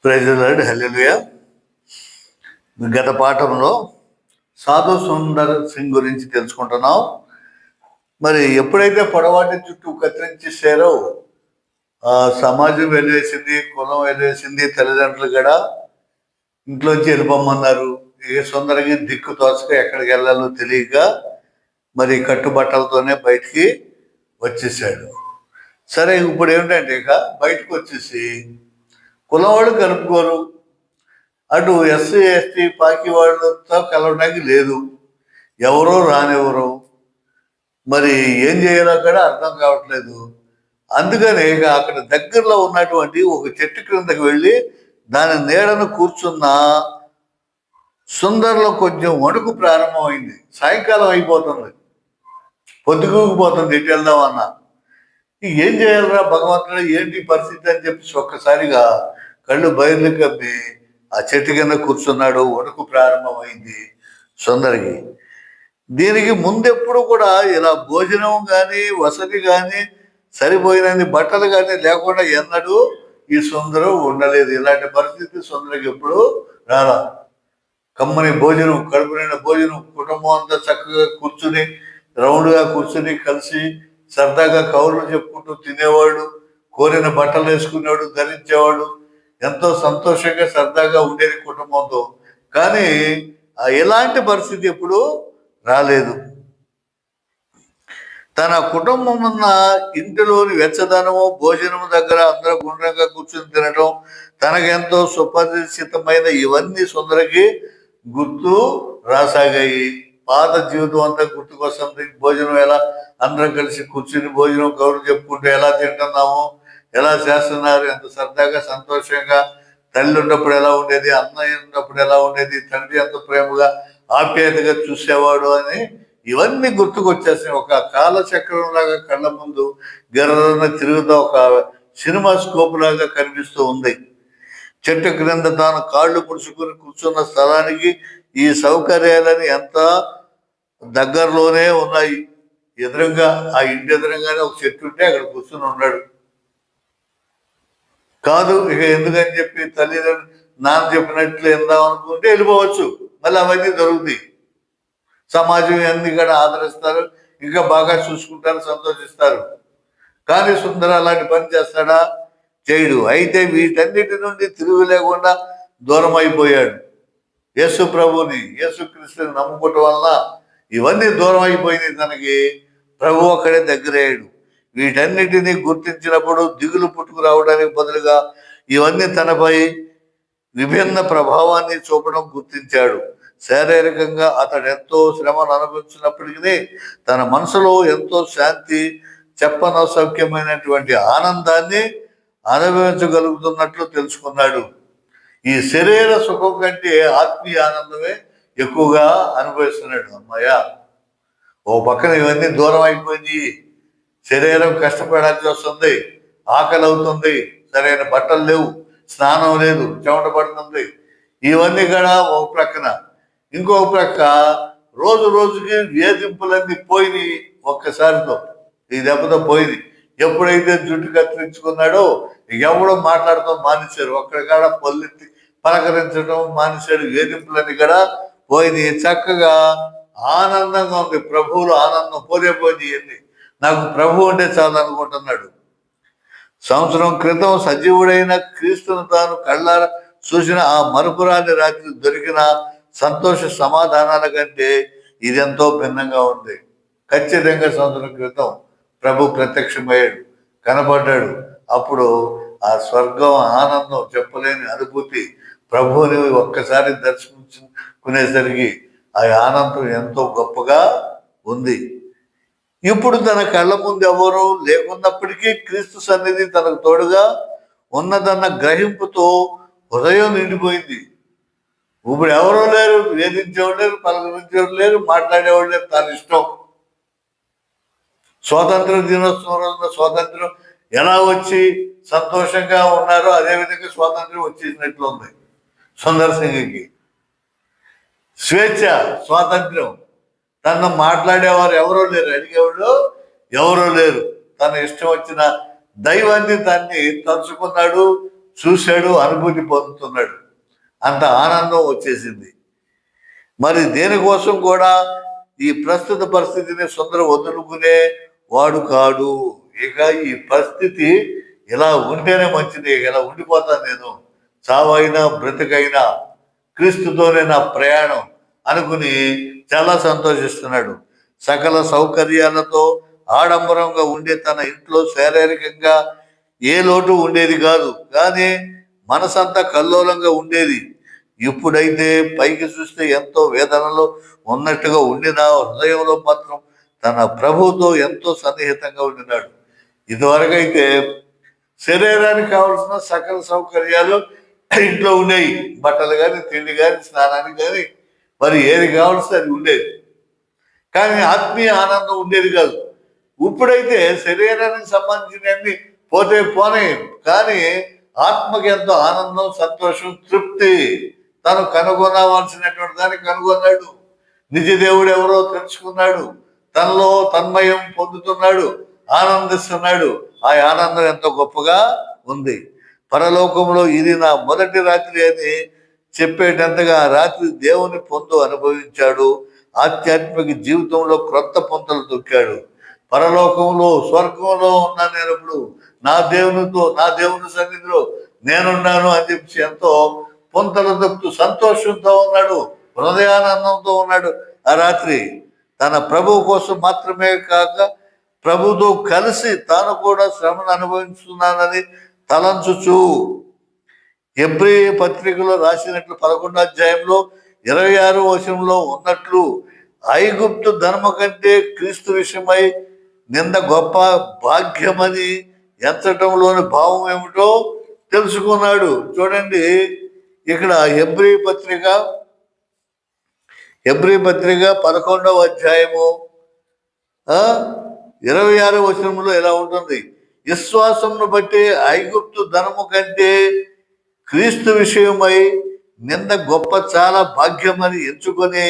Praise the lord, హల్లెలూయా. గత పాఠంలో సాధు సుందర్ సింగ్ గురించి తెలుసుకుంటున్నాం. మరి ఎప్పుడైతే పొడవాటి చుట్టూ కత్తిరించేసారో సమాజం వెళ్ళేసింది, కులం వెళ్ళేసింది, తల్లిదండ్రులు కూడా ఇంట్లోంచి వెళ్ళిపోమన్నారు. ఏ సుందరకి దిక్కు తోచక ఎక్కడికి వెళ్ళాలో తెలియక మరి కట్టుబట్టలతోనే బయటికి వచ్చేసాడు. సరే, ఇప్పుడు ఏమిటంటే ఇక బయటకు వచ్చేసి కులం వాళ్ళు కలుపుకోరు, అటు ఎస్సీ ఎస్టీ పాకి వాళ్ళతో కలవడానికి లేదు, ఎవరో రానివ్వరు. మరి ఏం చేయాలో కూడా అర్థం కావట్లేదు. అందుకని ఇక అక్కడ దగ్గరలో ఉన్నటువంటి ఒక చెట్టు క్రిందకి వెళ్ళి దాని నీడను కూర్చున్న సుందర్లో కొంచెం వణుకు ప్రారంభమైంది. సాయంకాలం అయిపోతుంది, పొద్దుగూకిపోతుంది, ఎటు వెళ్దామన్నా. ఏం చేయాలరా భగవంతుడు, ఏంటి పరిస్థితి అని చెప్పి ఒక్కసారిగా కళ్ళు బయలు కమ్మి ఆ చెట్టు కింద కూర్చున్నాడు. వణుకు ప్రారంభమైంది సుందరికి. దీనికి ముందెప్పుడు కూడా ఇలా భోజనం కానీ వసతి కానీ సరిపోయినన్ని బట్టలు కానీ లేకుండా ఎన్నడూ ఈ సుందరం ఉండలేదు. ఇలాంటి పరిస్థితి సుందరికి ఎప్పుడు రాలా. కమ్మని భోజనం, కడుపు నిండా భోజనం, కుటుంబం అంతా చక్కగా కూర్చుని రౌండ్గా కూర్చుని కలిసి సరదాగా కౌరులు చెప్పుకుంటూ తినేవాడు, కోరిన బట్టలు వేసుకునేవాడు, ధరించేవాడు, ఎంతో సంతోషంగా సరదాగా ఉండేది కుటుంబంతో. కానీ ఎలాంటి పరిస్థితి ఎప్పుడు రాలేదు. తన కుటుంబం ఉన్న ఇంటిలోని వెచ్చదనము, భోజనము దగ్గర అందరూ గుండ్రంగా కూర్చుని తినడం, తనకెంతో సుపరిచితమైన ఇవన్నీ సుందరకి గుర్తు రాసాగాయి. పాత జీవితం అంతా గుర్తుకొస్తుంది. భోజనం ఎలా అందరం కలిసి కూర్చుని భోజనం కౌరు చెప్పుకుంటూ ఎలా తింటున్నాము, ఎలా చేస్తున్నారు, ఎంత సరదాగా సంతోషంగా, తల్లి ఉన్నప్పుడు ఎలా ఉండేది, అన్నయ్య ఉన్నప్పుడు ఎలా ఉండేది, తండ్రి ఎంత ప్రేమగా ఆప్యాయతగా చూసేవాడు అని ఇవన్నీ గుర్తుకొచ్చేసాయి. ఒక కాలచక్రం లాగా కళ్ళ ముందు గర్రన తిరుగుతూ ఒక సినిమా స్కోప్ లాగా కనిపిస్తూ ఉంది. చెట్టు క్రింద తాను కాళ్ళు పుడుచుకుని కూర్చున్న స్థలానికి ఈ సౌకర్యాలని ఎంత దగ్గరలోనే ఉన్నాయి. ఎదురుగా ఆ ఇంటి ఎదురుగానే ఒక చెట్టు ఉంటే అక్కడ కూర్చుని ఉన్నాడు. కాదు ఇక ఎందుకని చెప్పి తల్లిదండ్రులు నాన్న చెప్పినట్లు ఎందాం అనుకుంటే వెళ్ళిపోవచ్చు. మళ్ళీ అవన్నీ దొరుకుతాయి. సమాజం అన్ని కూడా ఆదరిస్తారు, ఇంకా బాగా చూసుకుంటారు, సంతోషిస్తారు. కానీ సుందర అలాంటి పని చేస్తాడా? చేయడు. అయితే వీటన్నిటి నుండి తిరుగు లేకుండా దూరం అయిపోయాడు. యేసు ప్రభుని, యేసుక్రీస్తుని నమ్ముకోవటం వలన ఇవన్నీ దూరం అయిపోయింది. తనకి ప్రభు అక్కడే దగ్గరయ్యాడు. వీటన్నిటినీ గుర్తించినప్పుడు దిగులు పుట్టుకురావడానికి బదులుగా ఇవన్నీ తనపై విభిన్న ప్రభావాన్ని చూపడం గుర్తించాడు. శారీరకంగా అతడు ఎంతో శ్రమను అనుభవించినప్పటికీ తన మనసులో ఎంతో శాంతి, చెప్పనసౌఖ్యమైనటువంటి ఆనందాన్ని అనుభవించగలుగుతున్నట్లు తెలుసుకున్నాడు. ఈ శరీర సుఖం కంటే ఆత్మీయ ఆనందమే ఎక్కువగా అనుభవిస్తున్నాడు. అమ్మాయ, ఓ పక్కన ఇవన్నీ దూరం అయిపోయింది, శరీరం కష్టపడాల్సి వస్తుంది, ఆకలి అవుతుంది, సరైన బట్టలు లేవు, స్నానం లేదు, చెమట పడుతుంది. ఇవన్నీ కూడా ఒక ప్రక్కన. ఇంకొక ప్రక్క రోజు రోజుకి వేధింపులన్నీ పోయినాయి. ఒక్కసారితో ఈ దెబ్బతో పోయింది. ఎప్పుడైతే జుట్టు కత్తిరించుకున్నాడో ఎవడో మాట్లాడటం మానేశారు. ఒక్కడికాడ పొల్లెత్తి పలకరించడం మానేశాడు. వేధింపులన్నీ కూడా పోయినాయి. చక్కగా ఆనందంగా ఉంది. ప్రభువులో ఆనందం పోయినాయి అన్ని. నాకు ప్రభు అంటే చాలు అనుకుంటున్నాడు. సంవత్సరం క్రితం సజీవుడైన క్రీస్తును తాను కళ్ళారా చూసిన ఆ మరుపురాని రాత్రి దొరికిన సంతోష సమాధానాల కంటే ఇదెంతో భిన్నంగా ఉంది. ఖచ్చితంగా సంవత్సరం క్రితం ప్రభు ప్రత్యక్షమయ్యాడు, కనబడ్డాడు. అప్పుడు ఆ స్వర్గం ఆనందం, చెప్పలేని అనుభూతి, ప్రభువుని ఒక్కసారి దర్శించుకునేసరికి ఆ ఆనందం ఎంతో గొప్పగా ఉంది. ఇప్పుడు తన కళ్ళ ముందు ఎవరో లేకున్నప్పటికీ క్రీస్తు సన్నిధి తనకు తోడుగా ఉన్నదన్న గ్రహింపుతో హృదయం నిండిపోయింది. ఇప్పుడు ఎవరో లేరు, వేధించేవాడు లేరు, పలకరించేవాడు లేరు, మాట్లాడేవాడు లేరు. తన ఇష్టం. స్వాతంత్ర దినోత్సవం రోజున స్వాతంత్రం ఎలా వచ్చి సంతోషంగా ఉన్నారో అదేవిధంగా స్వాతంత్రం వచ్చేసినట్లు ఉంది సుందర్ సింగ్కి. స్వేచ్ఛ, స్వాతంత్రం. తను మాట్లాడేవారు ఎవరో లేరు, అడిగేవాళ్ళు ఎవరో లేరు. తన ఇష్టం వచ్చిన దైవాన్ని దాన్ని తలుచుకున్నాడు, చూశాడు, అనుభూతి పొందుతున్నాడు. అంత ఆనందం వచ్చేసింది. మరి దేనికోసం కూడా ఈ ప్రస్తుత పరిస్థితిని సుందర వదులుకునే వాడు కాడు. ఇక ఈ పరిస్థితి ఇలా ఉంటేనే మంచిది, ఇలా ఉండిపోతాను నేను, చావైనా బ్రతికైనా క్రీస్తుతోనే నా ప్రయాణం అనుకుని చాలా సంతోషిస్తున్నాడు. సకల సౌకర్యాలతో ఆడంబరంగా ఉండే తన ఇంట్లో శారీరకంగా ఏ లోటు ఉండేది కాదు, కానీ మనసంతా కల్లోలంగా ఉండేది. ఇప్పుడైతే పైకి చూస్తే ఎంతో వేదనలో ఉన్నట్టుగా ఉండిన హృదయంలో మాత్రం తన ప్రభువుతో ఎంతో సన్నిహితంగా ఉండినాడు. ఇదివరకైతే శరీరానికి కావలసిన సకల సౌకర్యాలు ఇంట్లో ఉండేవి, బట్టలు కానీ, తిండి కానీ, స్నానానికి కానీ, మరి ఏది కావాల్సి అది ఉండేది. కానీ ఆత్మీయ ఆనందం ఉండేది కాదు. ఇప్పుడైతే శరీరానికి సంబంధించినవన్నీ పోతే పోనే, కానీ ఆత్మకి ఎంతో ఆనందం, సంతోషం, తృప్తి. తను కనుగొనవలసినటువంటి దాన్ని కనుగొన్నాడు. నిజ దేవుడు ఎవరో తెలుసుకున్నాడు. తనలో తన్మయం పొందుతున్నాడు, ఆనందిస్తున్నాడు. ఆ ఆనందం ఎంతో గొప్పగా ఉంది. పరలోకంలో ఇది నా మొదటి రాత్రి అని చెప్పేటంతగా ఆ రాత్రి దేవుని పొందు అనుభవించాడు. ఆధ్యాత్మిక జీవితంలో క్రొత్త పొంతలు తొక్కాడు. పరలోకంలో, స్వర్గంలో ఉన్నా నేను ఇప్పుడు నా దేవుని సన్నిధిలో నేనున్నాను అని చెప్పి ఎంతో పొంతలు తొక్కుతూ సంతోషంతో ఉన్నాడు, హృదయానందంతో ఉన్నాడు. ఆ రాత్రి తన ప్రభువు కోసం మాత్రమే కాక ప్రభుతో కలిసి తాను కూడా శ్రమను అనుభవిస్తున్నానని తలంచుచు హెబ్రీ పత్రికలో రాసినట్లు 11వ అధ్యాయంలో 26వ వచనంలో ఉన్నట్లు ఐగుప్తు ధర్మ కంటే క్రీస్తు విషయమై నింద గొప్ప భాగ్యమని ఎంచటంలోని భావం ఏమిటో తెలుసుకున్నాడు. చూడండి, ఇక్కడ హెబ్రీ పత్రిక 11వ అధ్యాయము 26వ వచనంలో ఎలా ఉంటుంది? విశ్వాసమును బట్టి ఐగుప్తు ధనము కంటే క్రీస్తు విషయమై నింద గొప్ప చాలా భాగ్యమని ఎంచుకొని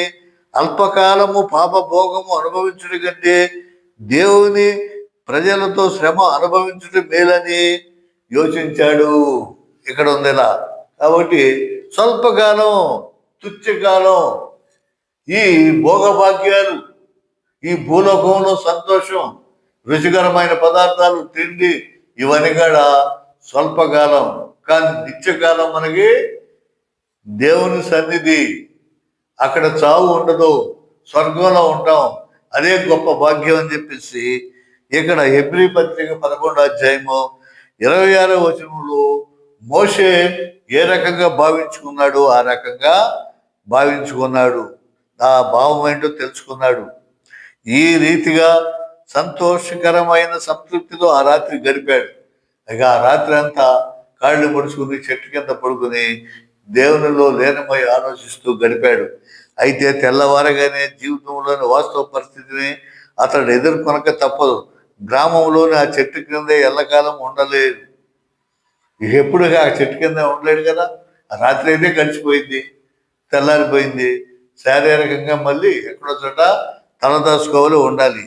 అల్పకాలము పాపభోగము అనుభవించుట కంటే దేవుని ప్రజలతో శ్రమ అనుభవించుట మేలని యోచించాడు. ఇక్కడ ఉంది ఇలా. కాబట్టి స్వల్పకాలం, తుచ్చకాలం ఈ భోగభాగ్యాలు, ఈ భూలోకంలో సంతోషం, రుచికరమైన పదార్థాలు, తిండి, ఇవన్నీ కూడా స్వల్పకాలం. కానీ నిత్యకాలం మనకి దేవుని సన్నిధి, అక్కడ చావు ఉండదు, స్వర్గంలో ఉంటాం. అదే గొప్ప భాగ్యం అని చెప్పేసి ఇక్కడ హెబ్రీ పత్రిక 11వ అధ్యాయము 26వ వచనంలో మోషే ఏ రకంగా భావించుకున్నాడు, ఆ రకంగా భావించుకున్నాడు. ఆ భావం ఏంటో తెలుసుకున్నాడు. ఈ రీతిగా సంతోషకరమైన సంతృప్తితో ఆ రాత్రి గడిపాడు. ఇక ఆ రాత్రి అంతా కాళ్ళు ముడుచుకుని చెట్టు కింద పడుకుని దేవునిలో లీనమై ఆలోచిస్తూ గడిపాడు. అయితే తెల్లవారగానే జీవితంలోని వాస్తవ పరిస్థితిని అతడు ఎదుర్కొనక తప్పదు. గ్రామంలోని ఆ చెట్టు కిందే ఎల్లకాలం ఉండలేదు. ఎప్పుడుగా ఆ చెట్టు కింద ఉండలేడు కదా. ఆ రాత్రి అయితే గడిచిపోయింది, తెల్లారిపోయింది. శారీరకంగా మళ్ళీ ఎక్కడో చోట తలదాచుకోవాలి, ఉండాలి.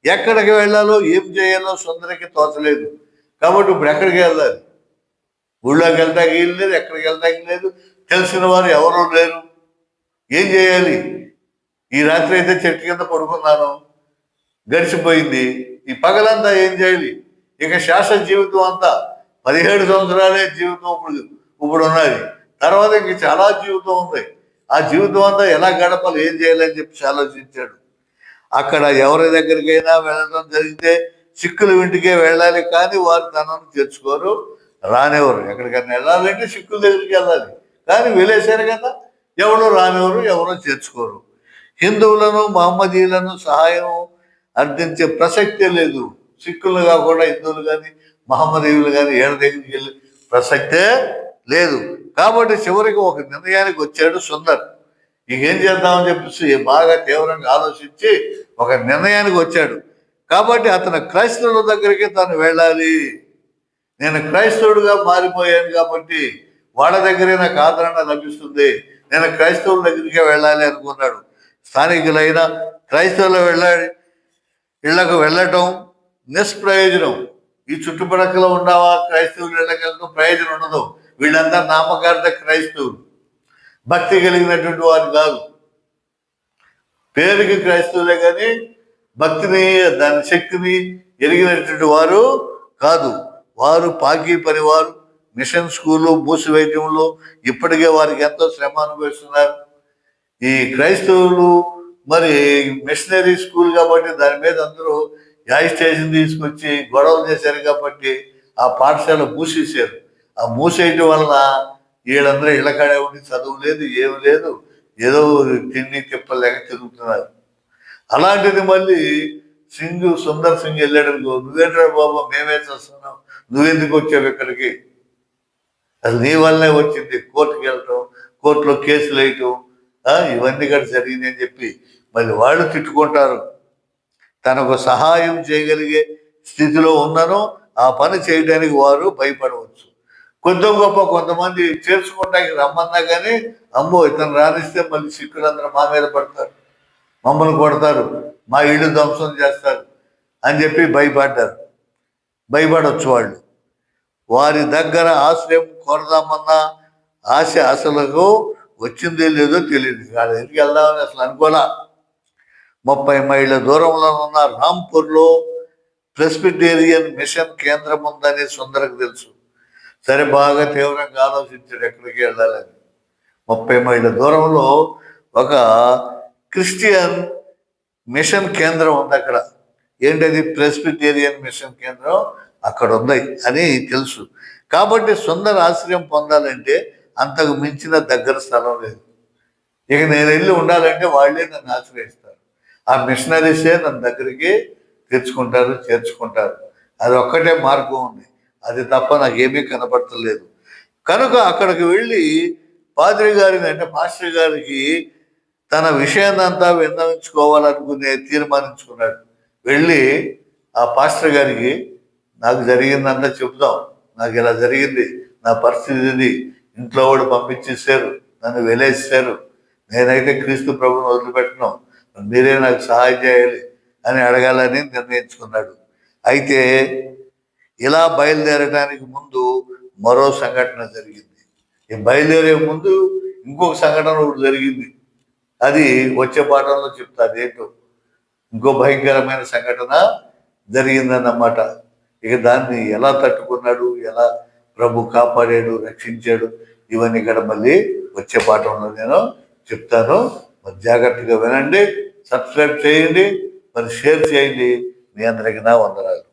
ఎక్కడికి వెళ్ళాలో ఏం చేయాలో సుందరికి తోచలేదు. కాబట్టి ఇప్పుడు ఎక్కడికి వెళ్ళాలి? ఊళ్ళోకి వెళ్ళడానికి ఏం లేదు, ఎక్కడికి వెళ్ళడానికి లేదు, తెలిసిన వారు ఎవరూ లేరు. ఏం చేయాలి? ఈ రాత్రి అయితే చెట్టు కింద పడుకున్నాను, గడిచిపోయింది. ఈ పగలంతా ఏం చేయాలి? ఇక శాశ్వత జీవితం అంతా 17 సంవత్సరాలే జీవితం ఇప్పుడు ఉన్నది. తర్వాత ఇంక చాలా జీవితం ఉంది. ఆ జీవితం అంతా ఎలా గడపాలి, ఏం చేయాలని చెప్పి ఆలోచించాడు. అక్కడ ఎవరి దగ్గరికైనా వెళ్ళడం జరిగితే సిక్కుల ఇంటికే వెళ్ళాలి, కానీ వారు తనను తెచ్చుకోరు, రానివ్వరు. ఎక్కడికైనా వెళ్ళాలంటే సిక్కుల దగ్గరికి వెళ్ళాలి, కానీ వెళ్ళేశారు కదా, ఎవరు రానివ్వరు, ఎవరో చేర్చుకోరు. హిందువులను, మహమ్మదీయులను సహాయం అర్థించే ప్రసక్తే లేదు. సిక్కులు కాకుండా హిందువులు కానీ మహమ్మదీయులు కానీ ఏళ్ళ దగ్గరికి వెళ్ళే ప్రసక్తే లేదు. కాబట్టి చివరికి ఒక నిర్ణయానికి వచ్చాడు సుందర్. ఇకేం చేద్దామని చెప్పేసి బాగా తీవ్రంగా ఆలోచించి ఒక నిర్ణయానికి వచ్చాడు. కాబట్టి అతను క్రైస్తవుల దగ్గరికి తను వెళ్ళాలి. నేను క్రైస్తవుడిగా మారిపోయాను కాబట్టి వాళ్ళ దగ్గరే నాకు ఆదరణ లభిస్తుంది, నేను క్రైస్తవుల దగ్గరికే వెళ్ళాలి అనుకున్నాడు. స్థానికులైన క్రైస్తవుల ఇళ్లకు వెళ్ళటం నిష్ప్రయోజనం. ఈ చుట్టుపక్కల ఉండవా క్రైస్తవుల ఇళ్ళకి వెళ్ళడం ప్రయోజనం ఉండదు. వీళ్ళందరూ నామకార్థ క్రైస్తవులు, భక్తి కలిగినటువంటి వారు కాదు. పేరుకి క్రైస్తవులే కానీ భక్తిని, దాని శక్తిని ఎరిగినటువంటి వారు కాదు. వారు పాకి పనివారు, మిషన్ స్కూళ్ళు మూసివేయటంలో ఇప్పటికే వారికి ఎంతో శ్రమ అనుభవిస్తున్నారు. ఈ క్రైస్తవులు మరి మిషనరీ స్కూల్ కాబట్టి దాని మీద అందరూ యాజిటేషన్ తీసుకొచ్చి గొడవలు చేశారు కాబట్టి ఆ పాఠశాల మూసేశారు. ఆ మూసేయటం వలన వీళ్ళందరూ ఇళ్ళకాడే ఉండి చదువు లేదు, ఏమి లేదు, ఏదో తిండి తిప్పలేక తిరుగుతున్నారు. అలాంటిది మళ్ళీ సుందర్ సింగ్ వెళ్ళాడు. నువ్వేంట్రా బాబా, మేమే చేస్తున్నాం, నువ్వెందుకు వచ్చావు ఇక్కడికి, అది నీ వల్లనే వచ్చింది, కోర్టుకి వెళ్ళటం, కోర్టులో కేసులు వేయటం, ఇవన్నీ కూడా జరిగింది అని చెప్పి మళ్ళీ వాళ్ళు తిట్టుకుంటారు. తనకు సహాయం చేయగలిగే స్థితిలో ఉన్నను ఆ పని చేయడానికి వారు భయపడవచ్చు. కొద్ది గొప్ప కొంతమంది చేర్చుకోవడానికి రమ్మన్నా కానీ అమ్మో ఇతను రానిస్తే మళ్ళీ సిక్కులందరూ మా మీద పడతారు, మమ్మల్ని కొడతారు, మా ఇల్లు ధ్వంసం చేస్తారు అని చెప్పి భయపడవచ్చు వాళ్ళు. వారి దగ్గర ఆశ్రయం కోరదామన్న ఆశ అసలు వచ్చిందో లేదో తెలియదు. వాళ్ళ దగ్గరికి వెళ్దామని అసలు అనుకోలే. 30 మైళ్ళ దూరంలో ఉన్న రాంపూర్లో ప్రెస్బిటేరియన్ మిషన్ కేంద్రం ఉందని సుందరకు తెలుసు. సరే, బాగా తీవ్రంగా ఆలోచించాడు ఎక్కడికి వెళ్ళాలని. 30 మైళ్ళ దూరంలో ఒక క్రిస్టియన్ మిషన్ కేంద్రం ఉంది. అక్కడ ఏంటది, ప్రెస్బిటేరియన్ మిషన్ కేంద్రం అక్కడ ఉంది అని తెలుసు. కాబట్టి సుందర ఆశ్రయం పొందాలంటే అంతకు మించిన దగ్గర స్థలం లేదు. ఇక నేను వెళ్ళి ఉండాలంటే వాళ్ళే నన్ను ఆశ్రయిస్తారు. ఆ మిషనరీసే నన్ను దగ్గరికి తెచ్చుకుంటారు, చేర్చుకుంటారు. అది ఒక్కటే మార్గం ఉంది, అది తప్ప నాకేమీ కనపడతలేదు. కనుక అక్కడికి వెళ్ళి పాద్రి గారిని, అంటే మాస్టర్ గారికి తన విషయాన్నంతా తీర్మానించుకున్నాడు. వెళ్ళి ఆ పాస్టర్ గారికి నాకు జరిగిందంతా చెబుదాం, నాకు ఇలా జరిగింది, నా పరిస్థితి ఇది, ఇంట్లో వాడు పంపించేశారు, నన్ను వెలేసారు, నేనైతే క్రీస్తు ప్రభుని వదిలిపెట్టను, మీరే నాకు సహాయం చేయాలి అని అడగాలని నిర్ణయించుకున్నాడు. అయితే ఇలా బయలుదేరడానికి ముందు మరో సంఘటన జరిగింది. ఈ బయలుదేరే ముందు ఇంకొక సంఘటన ఒకటి జరిగింది. అది వచ్చే పాఠంలో చెప్తా. అదేంటో ఇంకో భయంకరమైన సంఘటన జరిగిందన్నమాట. ఇక దాన్ని ఎలా తట్టుకున్నాడు, ఎలా ప్రభు కాపాడాడు, రక్షించాడు, ఇవన్నీ ఇక్కడ మళ్ళీ వచ్చే పాఠంలో నేను చెప్తాను. మరి జాగ్రత్తగా వినండి, సబ్స్క్రైబ్ చేయండి, మరి షేర్ చేయండి. మీ అందరికీ నా వందనాలు.